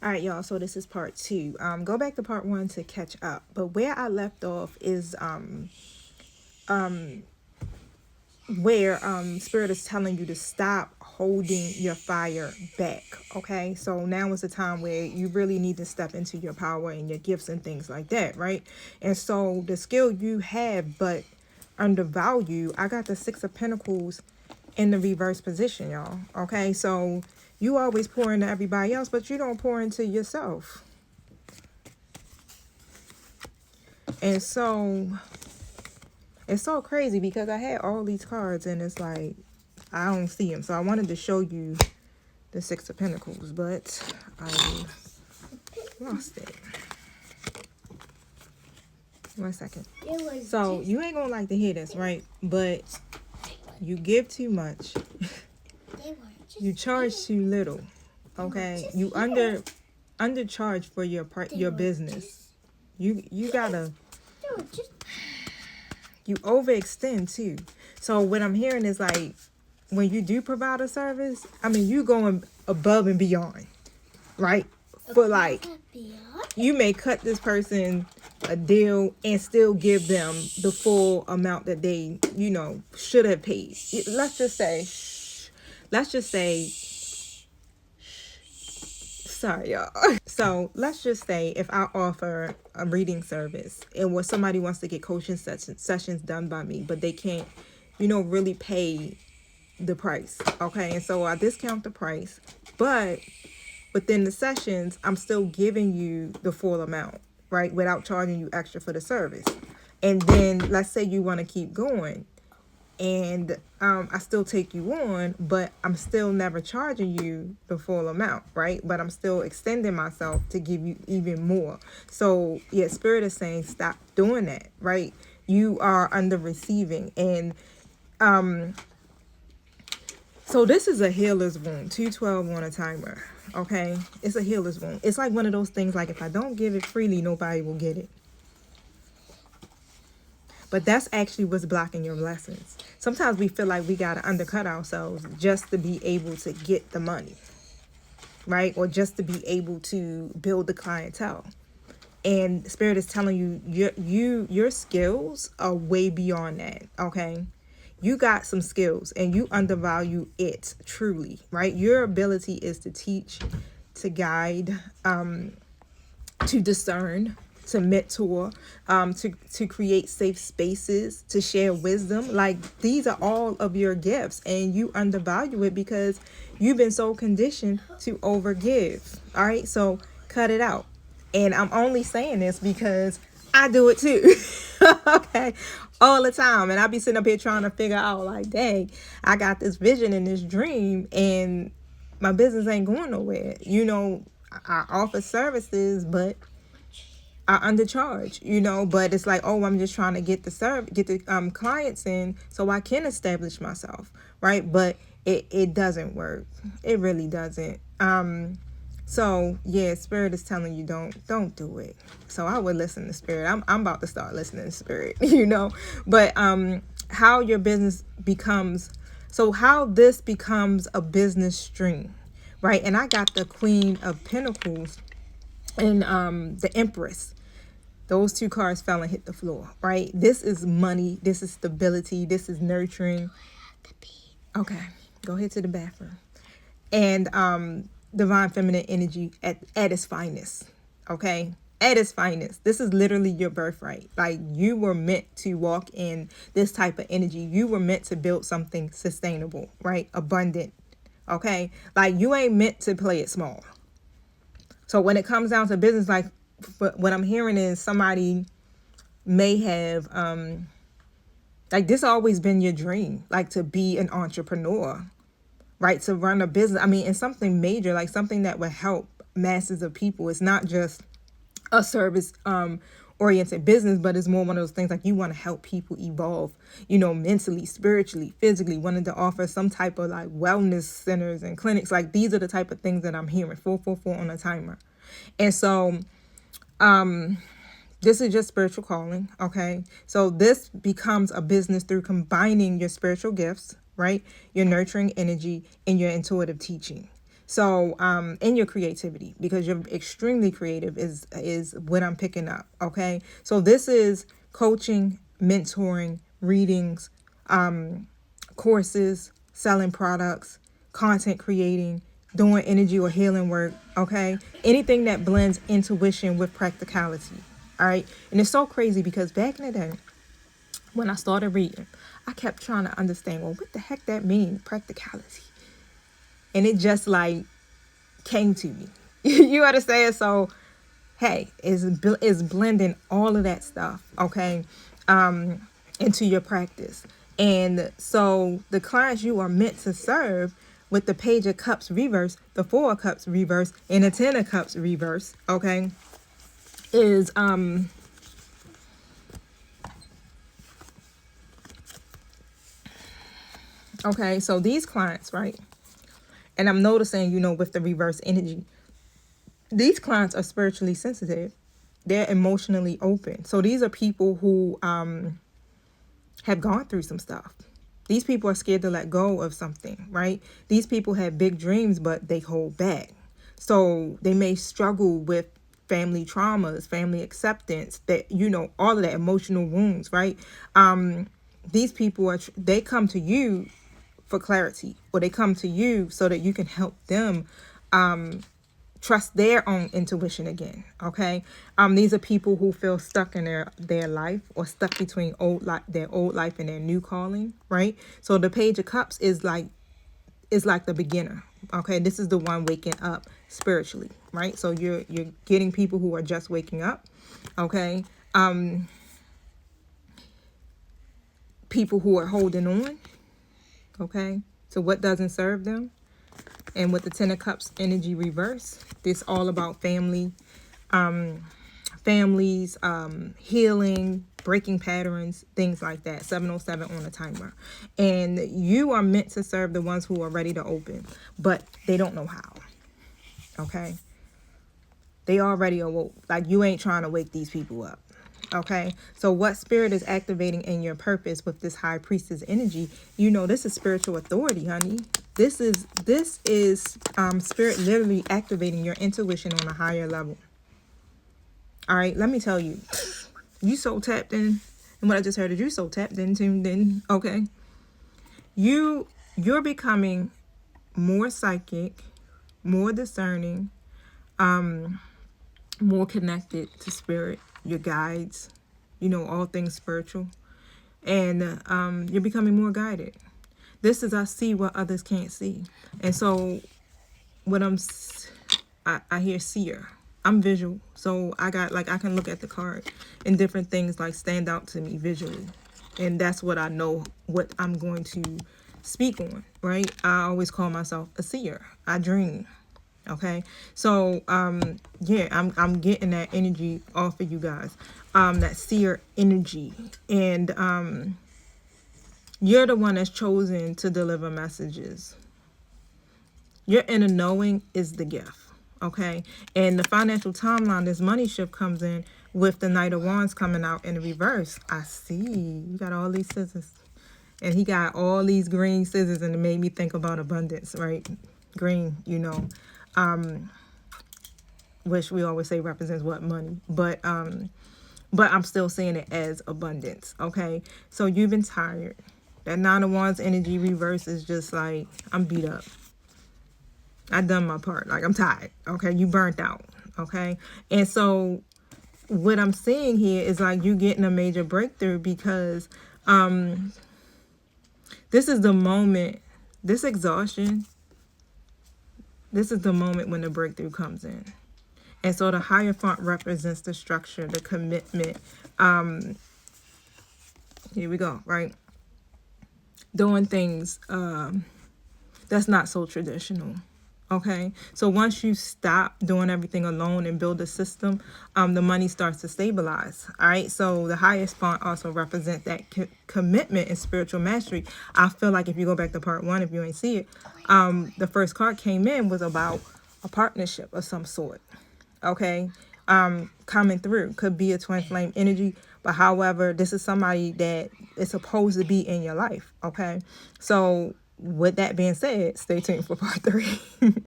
All right, y'all. So this is part two. Go back to part one to catch up. But where I left off is where Spirit is telling you to stop holding your fire back. Okay, so now is the time where you really need to step into your power and your gifts and things like that, right? And so the skill you have but undervalue, I got the Six of Pentacles in the reverse position, y'all. Okay, so you always pour into everybody else, but you don't pour into yourself. And so it's so crazy because I had all these cards and it's like I don't see them. So I wanted to show you the Six of Pentacles, but I lost it. 1 second. So you ain't gonna like to hear this, right? But you give too much. You charge too little. Okay? You undercharge for your business. You gotta you overextend too. So what I'm hearing is like when you do provide a service, I mean you going above and beyond, right? For like you may cut this person a deal and still give them the full amount that they, should have paid. Let's just say, sorry, y'all. So let's just say if I offer a reading service and when somebody wants to get coaching sessions done by me, but they can't, really pay the price. Okay. And so I discount the price, but within the sessions, I'm still giving you the full amount, right? Without charging you extra for the service. And then let's say you want to keep going and I still take you on, but I'm still never charging you the full amount, right? But I'm still extending myself to give you even more. So yeah, Spirit is saying stop doing that, right? You are under receiving. And so this is a healer's wound, 212 on a timer, okay? It's a healer's wound. It's like one of those things like if I don't give it freely, nobody will get it. But that's actually what's blocking your blessings. Sometimes we feel like we got to undercut ourselves just to be able to get the money, right? Or just to be able to build the clientele. And Spirit is telling you, your skills are way beyond that, okay? You got some skills and you undervalue it truly, right? Your ability is to teach, to guide, to discern, to mentor, to create safe spaces, to share wisdom. Like these are all of your gifts and you undervalue it because you've been so conditioned to overgive. All right, so cut it out. And I'm only saying this because I do it too. Okay, all the time. And I'll be sitting up here trying to figure out like, dang, I got this vision and this dream and my business ain't going nowhere. I offer services, but I undercharge, but it's like, oh, I'm just trying to get the clients in so I can establish myself, right? But it doesn't work. It really doesn't. So yeah, Spirit is telling you don't do it. So I would listen to Spirit. I'm about to start listening to Spirit, But how your business becomes, so how this becomes a business stream, right? And I got the Queen of Pentacles and the Empress. Those two cards fell and hit the floor, right? This is money. This is stability. This is nurturing. Okay, go ahead to the bathroom. And divine feminine energy at its finest, okay? At its finest. This is literally your birthright. Like you were meant to walk in this type of energy. You were meant to build something sustainable, right? Abundant, okay? Like you ain't meant to play it small. So when it comes down to business, like what I'm hearing is somebody may have, like this always been your dream, like to be an entrepreneur, right? To run a business. I mean, and something major, like something that would help masses of people. It's not just a service oriented business, but it's more one of those things like you want to help people evolve, mentally, spiritually, physically, wanting to offer some type of like wellness centers and clinics. Like these are the type of things that I'm hearing. 444 on a timer. And so this is your spiritual calling, okay? So this becomes a business through combining your spiritual gifts, right? Your nurturing energy and your intuitive teaching. So in your creativity, because you're extremely creative is what I'm picking up. Okay, so this is coaching, mentoring, readings, courses, selling products, content creating, doing energy or healing work. Okay, anything that blends intuition with practicality. All right, and it's so crazy because back in the day when I started reading, I kept trying to understand, well, what the heck that mean, practicality? And it just like came to me. You understand? So, hey, is blending all of that stuff, okay, into your practice. And so the clients you are meant to serve with the Page of Cups reverse, the Four of Cups reverse, and the Ten of Cups reverse, okay, is okay, so these clients, right? And I'm noticing, with the reverse energy, these clients are spiritually sensitive. They're emotionally open. So these are people who have gone through some stuff. These people are scared to let go of something, right? These people have big dreams, but they hold back. So they may struggle with family traumas, family acceptance, that, all of that, emotional wounds, right? These people they come to you for clarity, or they come to you so that you can help them trust their own intuition again. Okay, these are people who feel stuck in their life, or stuck between their old life and their new calling, right? So the Page of Cups is like the beginner. Okay, this is the one waking up spiritually, right? So you're getting people who are just waking up. Okay, people who are holding on. Okay, so what doesn't serve them. And with the Ten of Cups energy reverse, this all about family, families, healing, breaking patterns, things like that. 707 on the timer. And you are meant to serve the ones who are ready to open, but they don't know how. Okay? They already awoke. Like, you ain't trying to wake these people up. Okay, so what spirit is activating in your purpose with this High Priestess energy? This is spiritual authority, honey. This is spirit literally activating your intuition on a higher level. All right, let me tell you, you so tapped in, and what I just heard is you so tapped in, tuned in. Okay, you're becoming more psychic, more discerning, more connected to spirit, your guides, all things spiritual. And you're becoming more guided. This is, I see what others can't see. And so what I hear seer. I'm visual. So I can look at the card, and different things like stand out to me visually. And that's what I know what I'm going to speak on, right? I always call myself a seer. I dream. Okay, so yeah, I'm getting that energy off of you guys, that seer energy, and you're the one that's chosen to deliver messages. Your inner knowing is the gift. Okay, and the financial timeline, this money shift comes in with the Knight of Wands coming out in the reverse. I see you got all these scissors, and he got all these green scissors, and it made me think about abundance, right? Green, which we always say represents what? Money. But I'm still seeing it as abundance. Okay, so you've been tired. That Nine of Wands energy reverse is just like, I'm beat up. I done my part. Like, I'm tired. Okay, you burnt out. Okay, and so what I'm seeing here is like you getting a major breakthrough, because this is the moment, this exhaustion, this is the moment when the breakthrough comes in. And so the Hierophant represents the structure, the commitment. Here we go, right? Doing things that's not so traditional. Okay, so once you stop doing everything alone and build a system, the money starts to stabilize. All right, so the Hierophant also represents that commitment and spiritual mastery. I feel like if you go back to part one, if you ain't see it, the first card came in was about a partnership of some sort. Okay, coming through. Could be a twin flame energy, but however, this is somebody that is supposed to be in your life. Okay, so with that being said, stay tuned for part 3.